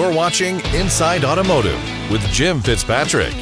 You're watching Inside Automotive with Jim Fitzpatrick.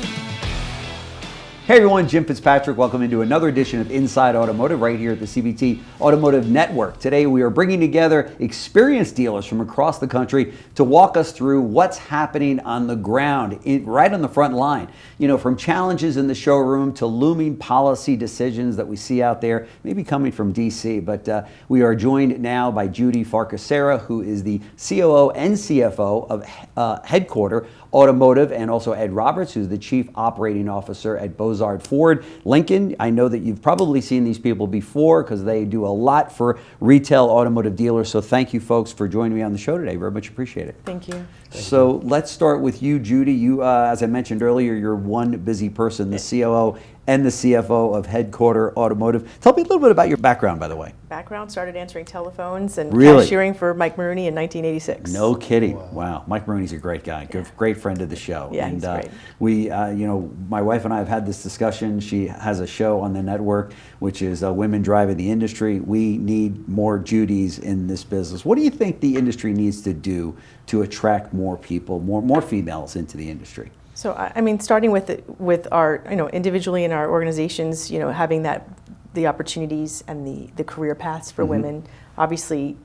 Hey everyone, Jim Fitzpatrick. Welcome into another edition of Inside Automotive right here at the CBT Automotive Network. Today we are bringing together experienced dealers from across the country to walk us through what's happening on the ground, right on the front line. You know, from challenges in the showroom to looming policy decisions that we see out there, maybe coming from DC. But we are joined now by Judy Farcus Serra, who is the COO and CFO of Headquarter Automotive, and also Ed Roberts, who's the Chief Operating Officer at Bozard Ford Lincoln. I know that you've probably seen these people before because they do a lot for retail automotive dealers. So thank you folks for joining me on the show today. Very much appreciate it. Thank you. So let's start with you, Judy. You, as I mentioned earlier, you're one busy person, the COO and the CFO of Headquarter Automotive. Tell me a little bit about your background, by the way. Background, started answering telephones and Really? cashiering for Mike Maroney in 1986. No kidding. Wow. Mike Maroney's a great guy, great friend of the show. Yeah, and he's great. we, my wife and I have had this discussion. She has a show on the network, which is Women Driving the Industry. We need more Judys in this business. What do you think the industry needs to do to attract more people, more females into the industry? So, I mean, starting with our, individually in our organizations, having the opportunities and the career paths for women, obviously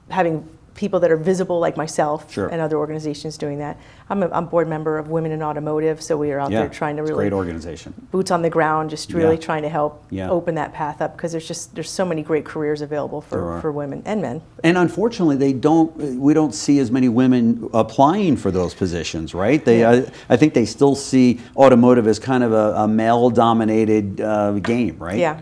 having people that are visible like myself Sure. and other organizations doing that. I'm a board member of Women in Automotive, so we are out there trying to it's a really great organization. boots on the ground, just really Yeah. trying to help Yeah. open that path up, because there's so many great careers available for women and men. And unfortunately, we don't see as many women applying for those positions, right? I think they still see automotive as kind of a male-dominated game, right? Yeah.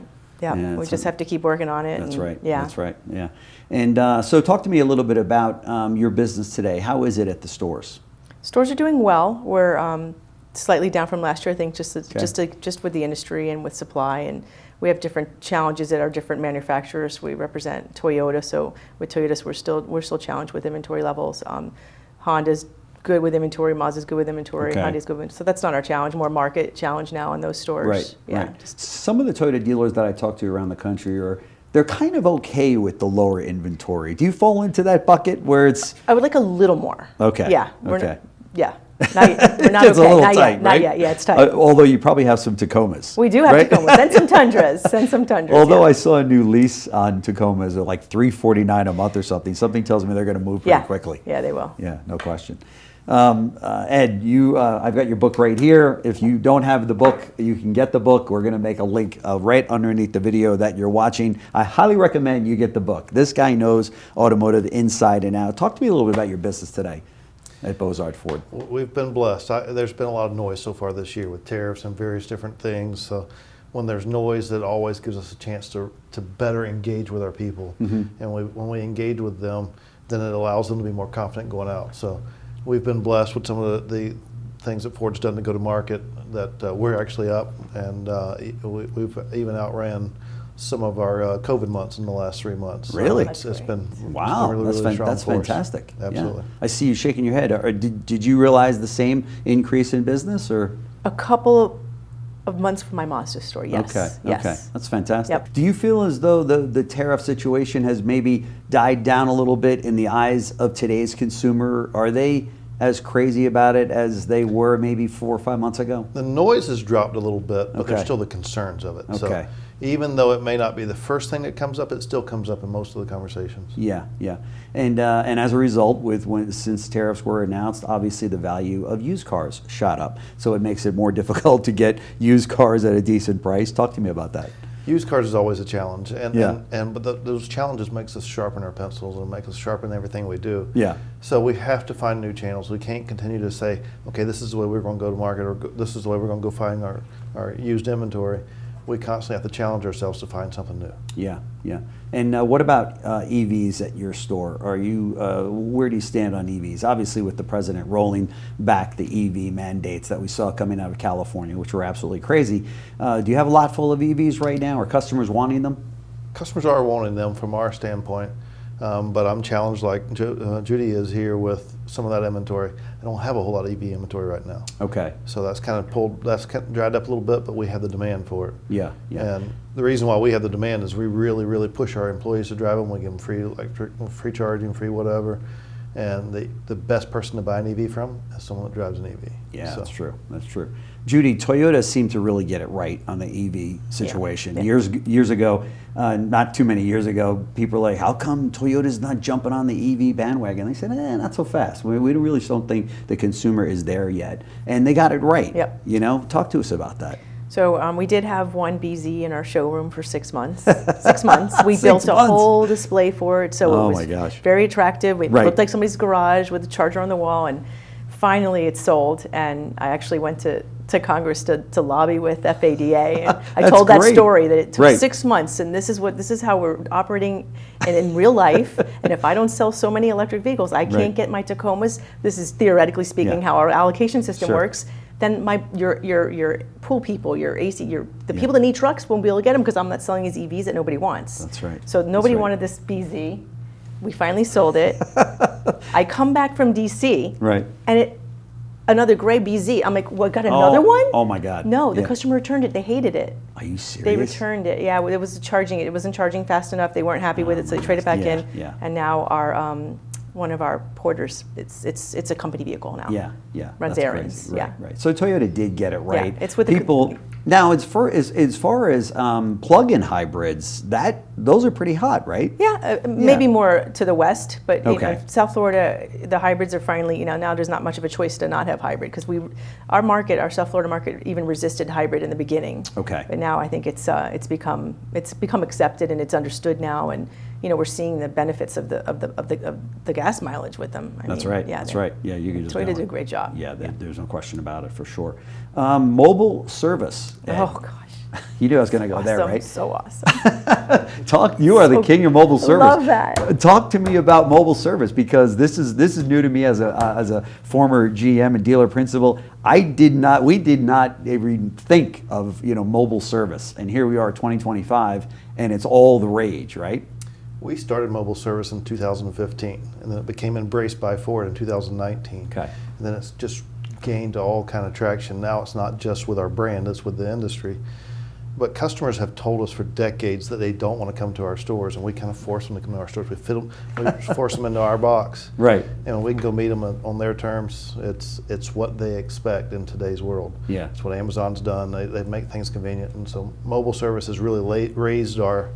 We just have to keep working on it. That's right. Yeah. That's right. Yeah. And so talk to me a little bit about your business today. How is it at the stores? Stores are doing well. We're slightly down from last year, I think, just with the industry and with supply. And we have different challenges at our different manufacturers. We represent Toyota, so with Toyota, we're still challenged with inventory levels. Honda's good with inventory, Mazda's good with inventory, Hyundai's good with, so that's not our challenge, more market challenge now in those stores. Right, yeah, right. Some of the Toyota dealers that I talk to around the country they're kind of okay with the lower inventory. Do you fall into that bucket where it's... I would like a little more. Okay. Yeah. Okay. Yeah. Not yet. We're not It's okay. a little not tight, yet. right? Not yet. Yeah, it's tight. Although you probably have some Tacomas. We do have right? Tacomas. Send some Tundras. Send some Tundras. Although yeah. I saw a new lease on Tacomas at like $349 a month or something. Something tells me they're going to move pretty quickly. Yeah, they will. Yeah, no question. Ed, I've got your book right here. If you don't have the book, you can get the book. We're going to make a link right underneath the video that you're watching. I highly recommend you get the book. This guy knows automotive inside and out. Talk to me a little bit about your business today at Bozard Ford. We've been blessed. There's been a lot of noise so far this year with tariffs and various different things. So when there's noise, that always gives us a chance to better engage with our people. And when we engage with them, then it allows them to be more confident going out. So we've been blessed with some of the things that Ford's done to go to market that we're actually up, and we've even outran some of our COVID months in the last 3 months. Really? So it's been wow. really strong that's for us. fantastic. Absolutely. Yeah. I see you shaking your head. Did you realize the same increase in business, or? A couple of months from my Mazda store, yes. Okay, yes. okay. That's fantastic. Yep. Do you feel as though the tariff situation has maybe died down a little bit in the eyes of today's consumer? Are they as crazy about it as they were maybe 4 or 5 months ago? The noise has dropped a little bit, but Okay. there's still the concerns of it. Okay. So even though it may not be the first thing that comes up, it still comes up in most of the conversations. Yeah, yeah. And as a result, since tariffs were announced, obviously the value of used cars shot up. So it makes it more difficult to get used cars at a decent price. Talk to me about that. Used cars is always a challenge, but those challenges makes us sharpen our pencils and make us sharpen everything we do. Yeah. So we have to find new channels. We can't continue to say, okay, this is the way we're going to go to market, or this is the way we're going to go find our used inventory. We constantly have to challenge ourselves to find something new. Yeah, yeah. And what about EVs at your store? Where do you stand on EVs? Obviously, with the president rolling back the EV mandates that we saw coming out of California, which were absolutely crazy. Do you have a lot full of EVs right now? Are customers wanting them? Customers are wanting them from our standpoint. But I'm challenged like Judy is here with some of that inventory. I don't have a whole lot of EV inventory right now. Okay. So that's kind of dried up a little bit, but we have the demand for it. Yeah, yeah. And the reason why we have the demand is we really, really push our employees to drive them. We give them free electric, free charging, free whatever. And the best person to buy an EV from is someone that drives an EV. Yeah, So, that's true. That's true. Judy, Toyota seemed to really get it right on the EV situation. Yeah. Years ago, not too many years ago, people were like, how come Toyota's not jumping on the EV bandwagon? They said, not so fast. We really don't think the consumer is there yet. And they got it right. Yep. You know, talk to us about that. So we did have one BZ in our showroom for 6 months. 6 months. We 6 built a months. whole display for it, so Oh it my was gosh. very attractive. It Right. looked like somebody's garage with a charger on the wall, and finally it sold. And I actually went to Congress to lobby with FADA, and I That's told that great. story that it took Right. 6 months, and this is how we're operating in real life. And if I don't sell so many electric vehicles, I can't Right. get my Tacomas. This is theoretically speaking Yeah. how our allocation system Sure. works. Then your pool people, your AC, the people that need trucks won't be able to get them because I'm not selling these EVs that nobody wants. That's right. So nobody That's right. wanted this BZ. We finally sold it. I come back from DC, Right. and another gray BZ. I'm like, what? Got another one? Oh my God. No, the Yeah. customer returned it. They hated it. Are you serious? They returned it. Yeah, it was charging. It wasn't charging fast enough. They weren't happy with it, so they traded it back Yeah, in. yeah. And now our one of our porters, it's a company vehicle now. Yeah, Runs that's errands. crazy. Right, Yeah. right. So Toyota did get it right. it's with the people. Now, as far as plug-in hybrids, those are pretty hot, right? Yeah, maybe more to the west, but you Okay. know, South Florida, the hybrids are finally, now there's not much of a choice to not have hybrid because our South Florida market even resisted hybrid in the beginning. Okay. But now I think it's become accepted and it's understood now, and we're seeing the benefits of the gas mileage with them. That's right. Yeah, That's right. Yeah, you can just Toyota go. did a great job. Yeah, there's no question about it for sure. Mobile service. Oh gosh. You knew I was going to go there, Awesome. right? So awesome. You are the king of mobile service. Love that. Talk to me about mobile service because this is new to me as a former GM and dealer principal. We did not even think of mobile service, and here we are, 2025, and it's all the rage, right? We started mobile service in 2015, and then it became embraced by Ford in 2019. Okay. And then it's just gained all kind of traction. Now it's not just with our brand, it's with the industry. But customers have told us for decades that they don't want to come to our stores, and we kind of force them to come to our stores. We force them into our box. Right. And we can go meet them on their terms. It's what they expect in today's world. Yeah. It's what Amazon's done. They make things convenient. And so mobile service has really raised our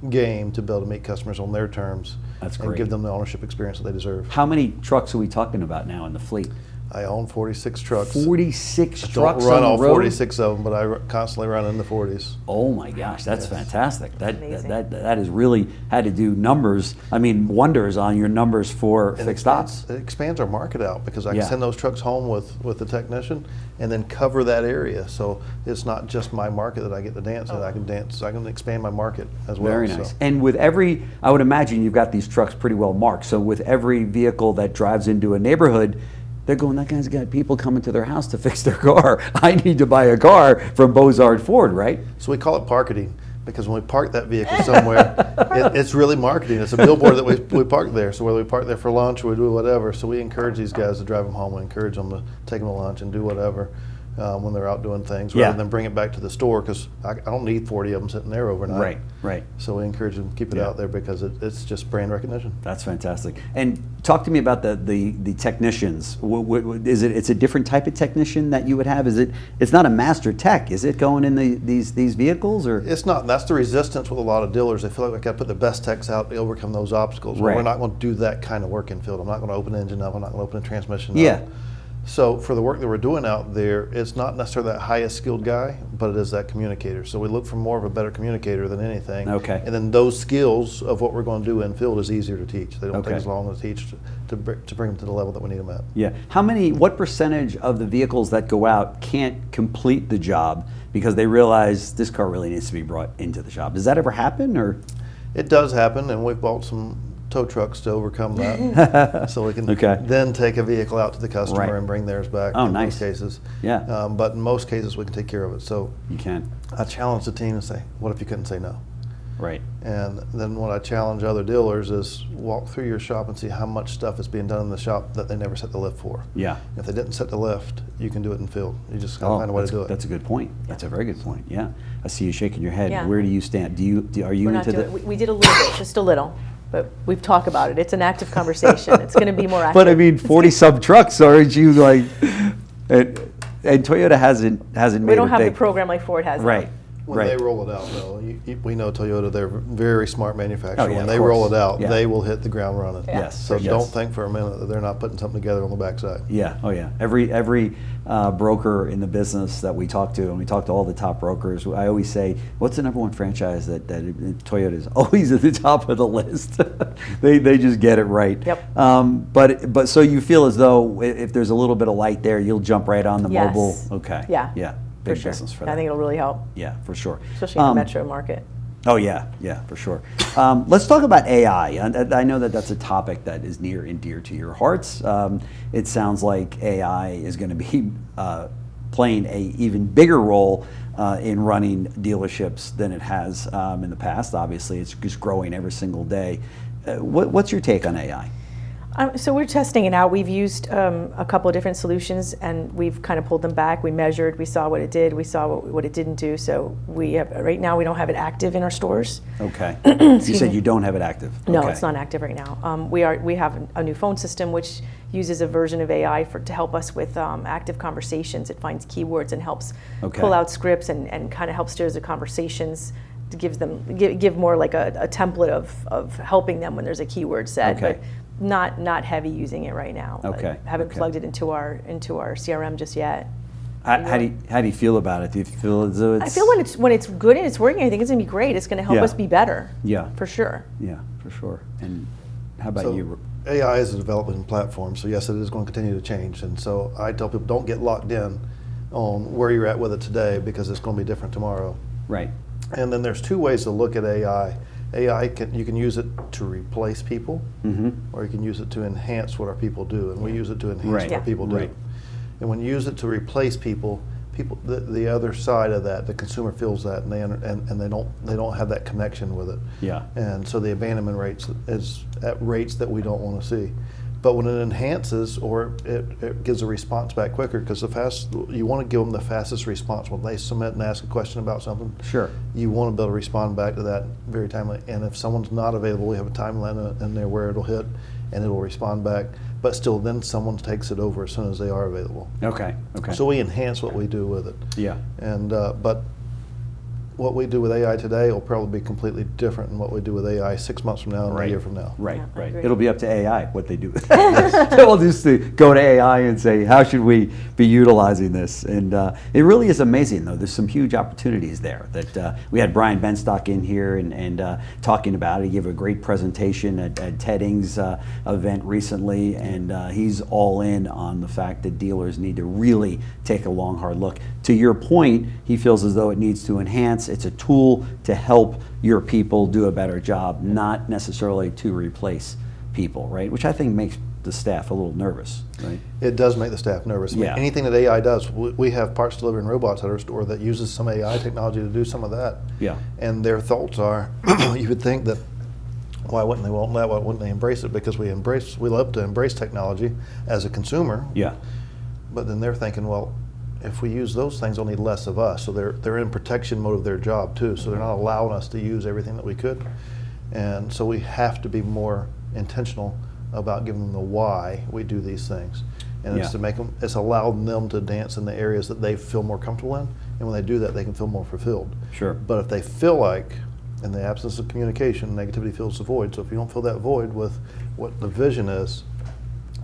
game to be able to meet customers on their terms. That's and great. give them the ownership experience that they deserve. How many trucks are we talking about now in the fleet? I own 46 trucks. 46 I trucks don't run on all the road? 46 of them, but I constantly run in the 40s. Oh my gosh, that's fantastic. Amazing. That has really had to do wonders on your numbers for fixed ops. It expands our market out because I can Yeah. send those trucks home with the technician and then cover that area. So it's not just my market that I get to dance in. I can expand my market as well. Very nice. So. And with I would imagine you've got these trucks pretty well marked. So with every vehicle that drives into a neighborhood, they're going, that guy's got people coming to their house to fix their car. I need to buy a car from Bozard Ford, right? So we call it parketing because when we park that vehicle somewhere, it's really marketing. It's a billboard that we park there. So whether we park there for lunch or we do whatever, so we encourage these guys to drive them home. We encourage them to take them to lunch and do whatever when they're out doing things, rather than bring it back to the store because I don't need 40 of them sitting there overnight. Right. So we encourage them to keep it out there because it's just brand recognition. That's fantastic. And talk to me about the technicians. It's a different type of technician that you would have? It's not a master tech, is it, going in these vehicles? Or It's not. That's the resistance with a lot of dealers. They feel like I got to put the best techs out to overcome those obstacles. Well, Right. we're not going to do that kind of work in field. I'm not going to open an engine up. I'm not going to open a transmission Yeah. up. So for the work that we're doing out there, it's not necessarily that highest skilled guy, but it is that communicator. So we look for more of a better communicator than anything. Okay. And then those skills of what we're going to do in field is easier to teach. They don't Okay. take as long to teach to bring them to the level that we need them at. Yeah. What percentage of the vehicles that go out can't complete the job because they realize this car really needs to be brought into the shop? Does that ever happen, or? It does happen, and we've bought some tow trucks to overcome that, so we can then take a vehicle out to the customer and bring theirs back. Oh, in nice. most cases. Yeah. But in most cases, we can take care of it. So You can. I challenge the team and say, "What if you couldn't say no?" Right. And then what I challenge other dealers is walk through your shop and see how much stuff is being done in the shop that they never set the lift for. Yeah. If they didn't set the lift, you can do it in field. You just gotta find a way to do it. That's a good point. That's a very good point. Yeah. I see you shaking your head. Yeah. Where do you stand? Are you We're into not doing. We did a little bit, just a little. But we've talked about it. It's an active conversation. It's going to be more active. But I mean, 40 some trucks, aren't you like? And Toyota hasn't made. We don't have the program like Ford has. Right. When they roll it out, though, we know Toyota, they're a very smart manufacturer. Oh, yeah, when of they course. roll it out, Yeah. they will hit the ground running. Yeah. Yes. So yes. don't think for a minute that they're not putting something together on the backside. Yeah. Oh, yeah. Every broker in the business that we talk to, and we talk to all the top brokers, I always say, what's the number one franchise that Toyota is always at the top of the list? they just get it right. Yep. But so you feel as though if there's a little bit of light there, you'll jump right on the Yes. mobile. Okay. Yeah. Yeah. For Big sure. business for I that. think it'll really help, Yeah, for sure. especially in the metro market. Oh yeah, for sure. Let's talk about AI. I know that that's a topic that is near and dear to your hearts. It sounds like AI is going to be playing a even bigger role in running dealerships than it has in the past. Obviously, it's just growing every single day. What's your take on AI? So we're testing it out. We've used a couple of different solutions, and we've kind of pulled them back. We measured, we saw what it did, we saw what it didn't do. So we have, right now we don't have it active in our stores. Okay. You said you don't have it active. No, Okay. it's not active right now. We have a new phone system which uses a version of AI to help us with active conversations. It finds keywords and helps Okay. pull out scripts and kind of helps steer the conversations. To give more like a template of helping them when there's a keyword set. Okay. But not heavy using it right now. Okay, Haven't okay. plugged it into our CRM just yet. How do you feel about it? Do you feel as though it's? I feel when it's good and it's working, I think it's gonna be great. It's gonna help Yeah. us be better. Yeah. For sure. Yeah, for sure. And how about So you? AI is a development platform, so yes, it is going to continue to change. And so I tell people, don't get locked in on where you're at with it today, because it's going to be different tomorrow. Right. And then there's two ways to look at AI. You can use it to replace people, or you can use it to enhance what our people do. And we use it to enhance Right. what Yeah. our people do. Right. And when you use it to replace people, the other side of that, the consumer feels that, and they don't have that connection with it. Yeah. And so the abandonment rates is at rates that we don't want to see. But when it enhances, or it gives a response back quicker, because you want to give them the fastest response when they submit and ask a question about something. Sure. You want to be able to respond back to that very timely. And if someone's not available, we have a timeline in there where it'll hit and it'll respond back. But still, then someone takes it over as soon as they are available. Okay. Okay. So we enhance what we do with it. Yeah. And but what we do with AI today will probably be completely different than what we do with AI 6 months from now and a year from now. Right, Yeah, I right. agree. It'll be up to AI what they do. They'll just go to AI and say, how should we be utilizing this? And it really is amazing, though. There's some huge opportunities there. That we had Brian Benstock in here and talking about it. He gave a great presentation at Ted Ng's event recently, and he's all in on the fact that dealers need to really take a long, hard look. To your point, he feels as though it needs to enhance. It's a tool to help your people do a better job, not necessarily to replace people, right? Which I think makes the staff a little nervous, right? It does make the staff nervous. I mean, Yeah. anything that AI does, we have parts delivering robots at our store that uses some AI technology to do some of that. Yeah. And their thoughts are, you would think that, why wouldn't they want that? Why wouldn't they embrace it? Because we love to embrace technology as a consumer. Yeah. But then they're thinking, well, if we use those things, they'll need less of us. So they're in protection mode of their job too. So they're not allowing us to use everything that we could. And so we have to be more intentional about giving them the why we do these things. And it's Yeah. to make them, it's allowing them to dance in the areas that they feel more comfortable in. And when they do that, they can feel more fulfilled. Sure. But if they feel like, in the absence of communication, negativity fills the void. So if you don't fill that void with what the vision is,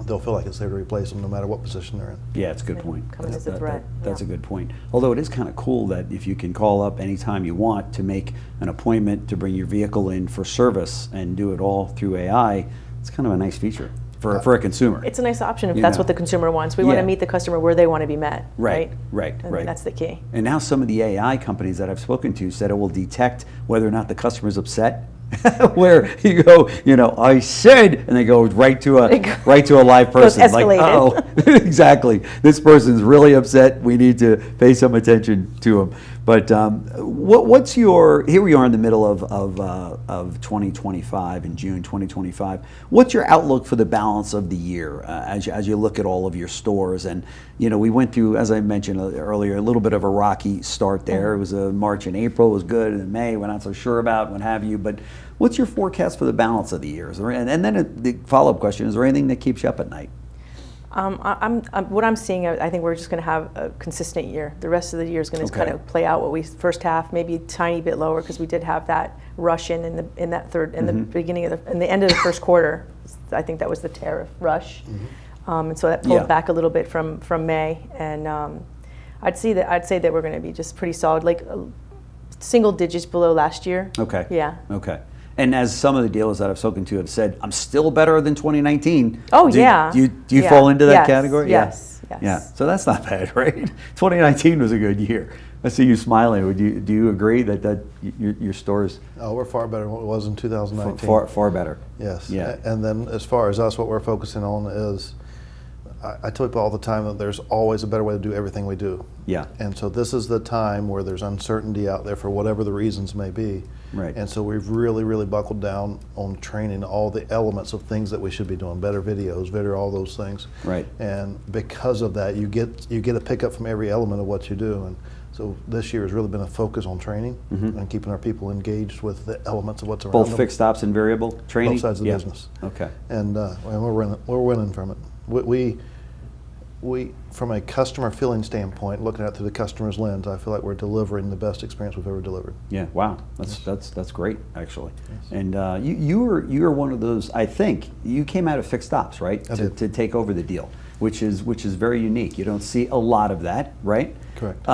they'll feel like it's there to replace them no matter what position they're in. Yeah, it's a good They point. come in as a threat, That's yeah. a good point. Although it is kind of cool that if you can call up anytime you want to make an appointment to bring your vehicle in for service and do it all through AI, it's kind of a nice feature for a consumer. It's a nice option if You that's know. what the consumer wants. We want Yeah. to meet the customer where they want to be met. Right, right, And right. that's the key. And now some of the AI companies that I've spoken to said it will detect whether or not the customer's upset. Where you go, I said, and they go right to a live person. Like, escalated. oh, exactly. This person's really upset. We need to pay some attention to him. But what's your? Here we are in the middle of 2025, in June 2025. What's your outlook for the balance of the year as you look at all of your stores? And we went through, as I mentioned earlier, a little bit of a rocky start there. It was March and April was good, and then May we're not so sure about, what have you. But What's your forecast for the balance of the year? And then the follow-up question, is there anything that keeps you up at night? What I'm seeing, I think we're just going to have a consistent year. The rest of the year is going to kind of play out what we first half, maybe a tiny bit lower because we did have that rush in the beginning of in the end of the first quarter. I think that was the tariff rush, and so that pulled back a little bit from May. And I'd say that we're going to be just pretty solid, like single digits below last year. Okay. Yeah. Okay. And as some of the dealers that I've spoken to have said, I'm still better than 2019. Oh, Do you fall into that category? Yes. Yeah. So that's not bad, right? 2019 was a good year. I see you smiling. Do you agree that your stores? Oh, we're far better than what it was in 2019. Far better. Yes. Yeah. And then as far as us, what we're focusing on is, I tell people all the time that there's always a better way to do everything we do. Yeah. And so this is the time where there's uncertainty out there for whatever the reasons may be. Right. And so we've really, really buckled down on training all the elements of things that we should be doing, better videos, all those things. Right. And because of that, you get a pickup from every element of what you do. And so this year has really been a focus on training and keeping our people engaged with the elements of what's around them. Both fixed ops and variable training? Both sides of the business. Okay. And we're winning from it. We, from a customer feeling standpoint, looking at it through the customer's lens, I feel like we're delivering the best experience we've ever delivered. Yeah, wow, that's great actually. Yes. And you were one of those. I think you came out of fixed ops, right? To take over the deal, which is very unique. You don't see a lot of that, right? Correct.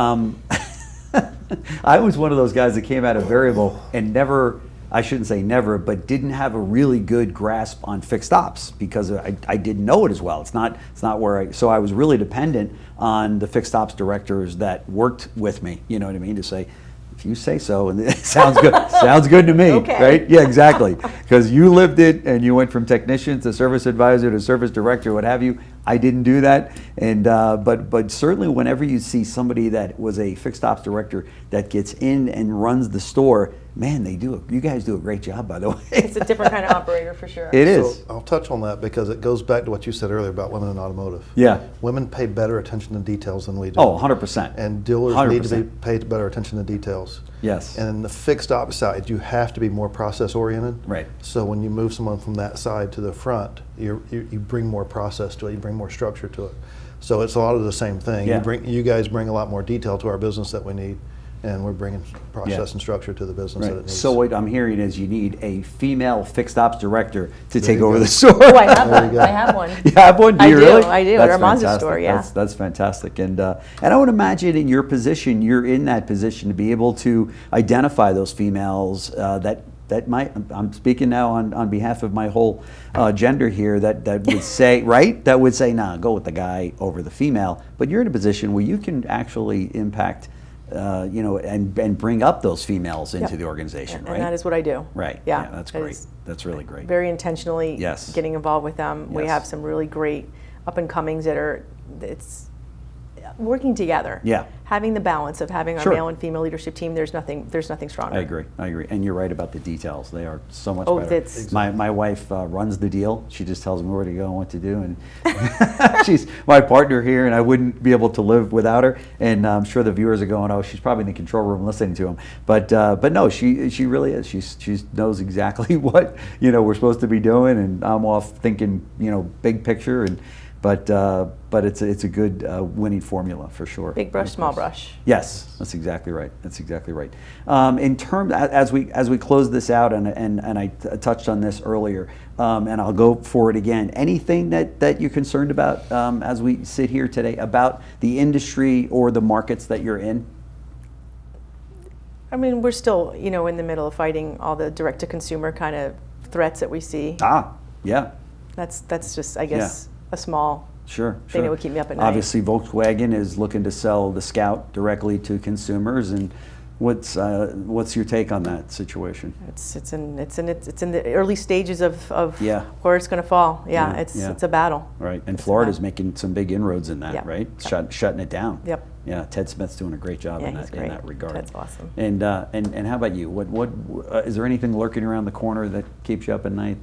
I was one of those guys that came out of variable and never. I shouldn't say never, but didn't have a really good grasp on fixed ops because I didn't know it as well. It's not where so I was really dependent on the fixed ops directors that worked with me. You know what I mean? To say, if you say so, and it sounds good, sounds good to me, right? Yeah, exactly. Because you lived it, and you went from technician to service advisor to service director, what have you. I didn't do that, and but certainly whenever you see somebody that was a fixed ops director that gets in and runs the store, man, you guys do a great job, by the way. It's a different kind of operator for sure. It is. So I'll touch on that because it goes back to what you said earlier about women in automotive. Yeah. Women pay better attention to details than we do. Oh, 100%. And dealers 100%. need to be paid better attention to details. Yes. And in the fixed ops side, you have to be more process oriented. Right. So when you move someone from that side to the front, you bring more process to it, you bring more structure to it. So it's a lot of the same thing. Yeah. You guys bring a lot more detail to our business that we need, and we're bringing process and structure to the business that it needs. So what I'm hearing is you need a female fixed ops director to take over the store. Oh, I have one. I have one. You have one? Do you really? I do. At our Mazda store, yeah. That's fantastic. And I would imagine in your position, you're in that position to be able to identify those females that might, I'm speaking now on behalf of my whole gender here, that would say, right? That would say, nah, go with the guy over the female. But you're in a position where you can actually impact, and bring up those females into the organization, right? And that is what I do. Right. Yeah. That's great. That's really great. Very intentionally getting involved with them. Yes. We have some really great up and comings it's working together. Yeah. Having the balance of having our male and female leadership team, there's nothing stronger. I agree. And you're right about the details. They are so much better. Exactly. My wife runs the deal. She just tells me where to go and what to do. And she's my partner here, and I wouldn't be able to live without her. And I'm sure the viewers are going, oh, she's probably in the control room listening to him. But no, she really is. She knows exactly what we're supposed to be doing, and I'm off thinking big picture. But it's a good winning formula for sure. Big brush, small brush. Yes, that's exactly right. That's exactly right. In terms, as we close this out, and I touched on this earlier, and I'll go for it again. Anything that you're concerned about as we sit here today about the industry or the markets that you're in? I mean, we're still in the middle of fighting all the direct to consumer kind of threats that we see. Yeah. That's just, I guess, a small thing that would keep me up at night. Obviously, Volkswagen is looking to sell the Scout directly to consumers, and what's your take on that situation? It's in the early stages of where it's going to fall. It's a battle. Right, and Florida's making some big inroads in that, right? Shutting it down. Yep. Yeah, Ted Smith's doing a great job in that regard. Ted's awesome. And how about you? What is there anything lurking around the corner that keeps you up at night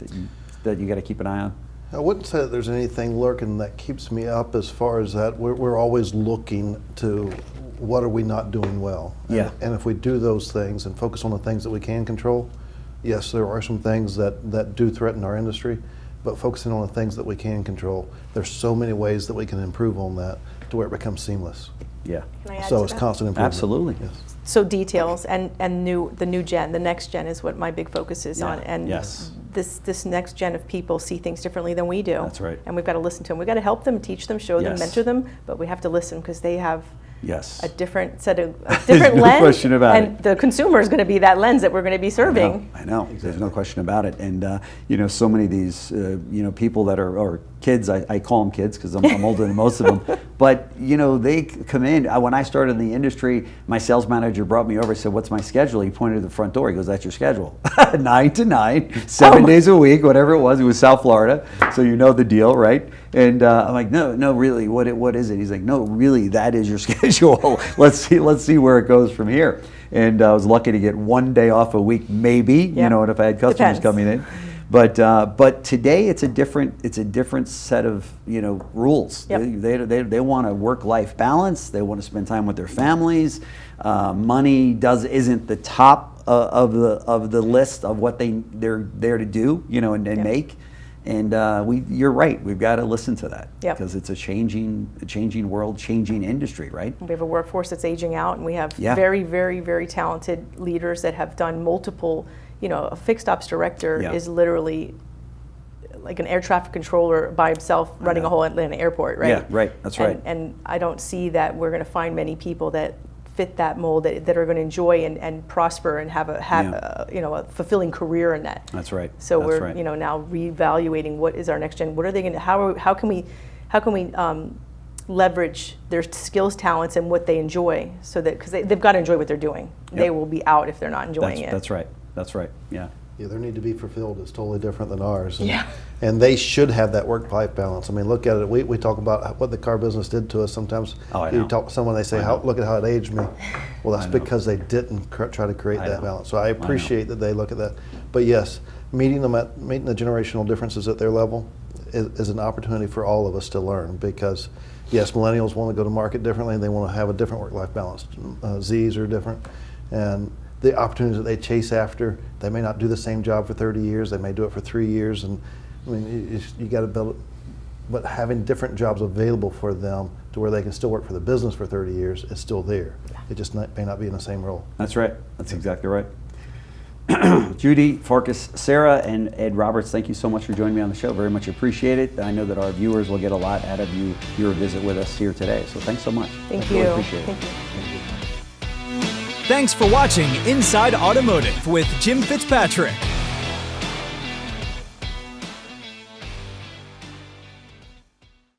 that you got to keep an eye on? I wouldn't say that there's anything lurking that keeps me up as far as that. We're always looking to what are we not doing well. Yeah. And if we do those things and focus on the things that we can control, yes, there are some things that do threaten our industry, but focusing on the things that we can control, there's so many ways that we can improve on that to where it becomes seamless. Yeah. Can I add So to it's that? constant improvement. Absolutely. Yes. So details and the new gen, the next gen is what my big focus is Yeah. on. And Yes. this next gen of people see things differently than we do. That's right. And we've got to listen to them. We've got to help them, teach them, show them, Yes. mentor them, but we have to listen because they have Yes. a different set of a different no lens. question about and the consumer is going to be that lens that we're going to be serving. I know. There's no question about it. And so many of these, people that are or kids. I call them kids because I'm older than most of them. But they come in. When I started in the industry, my sales manager brought me over. He said, "What's my schedule?" He pointed to the front door. He goes, "That's your schedule. 9 to 9, 7 days a week, whatever it was." It was South Florida, so you know the deal, right? And I'm like, no, really, what is it? He's like, "No, really, that is your schedule. Let's see where it goes from here." And I was lucky to get 1 day off a week, maybe. Yeah. And if I had customers Depends. coming in. But today it's a different set of rules. Yep. They want a work-life balance. They want to spend time with their families. Money isn't the top of the list of what they're there to do, and Yep. make. And you're right. We've got to listen to that Yep. because it's a changing world, changing industry, right? We have a workforce that's aging out, and we have Yeah. very, very, very talented leaders that have done multiple. A fixed ops director Yeah. is literally like an air traffic controller by himself running know. a whole Atlanta airport, right? Yeah, right. That's right. And I don't see that we're going to find many people that fit that mold that are going to enjoy and prosper and have a fulfilling career in that. That's right. So That's we're right. now reevaluating what is our next gen. What are they going to? How can we leverage their skills, talents, and what they enjoy, so that because they've got to enjoy what they're doing. Yep. They will be out if they're not enjoying it. That's right. That's right. Yeah. Yeah, their need to be fulfilled is totally different than ours. And, Yeah. and they should have that work-life balance. I mean, look at it. We talk about what the car business did to us. Sometimes Oh, I you know. talk to someone, they say, look at how it aged me. Well, that's I know. because they didn't try to create I that know. balance. So I appreciate that they look at that. But yes, meeting the generational differences at their level is an opportunity for all of us to learn, because yes, millennials want to go to market differently. They want to have a different work-life balance. Zs are different. And the opportunities that they chase after, they may not do the same job for 30 years. They may do it for 3 years. And I mean, you got to build it. But having different jobs available for them to where they can still work for the business for 30 years is still there. It just may not be in the same role. That's right. That's exactly right. Judy Farcus Serra and Ed Roberts, thank you so much for joining me on the show. Very much appreciate it. I know that our viewers will get a lot out of your visit with us here today. So thanks so much. Thank I really you. appreciate it. Thank you. Thanks for watching Inside Automotive with Jim Fitzpatrick.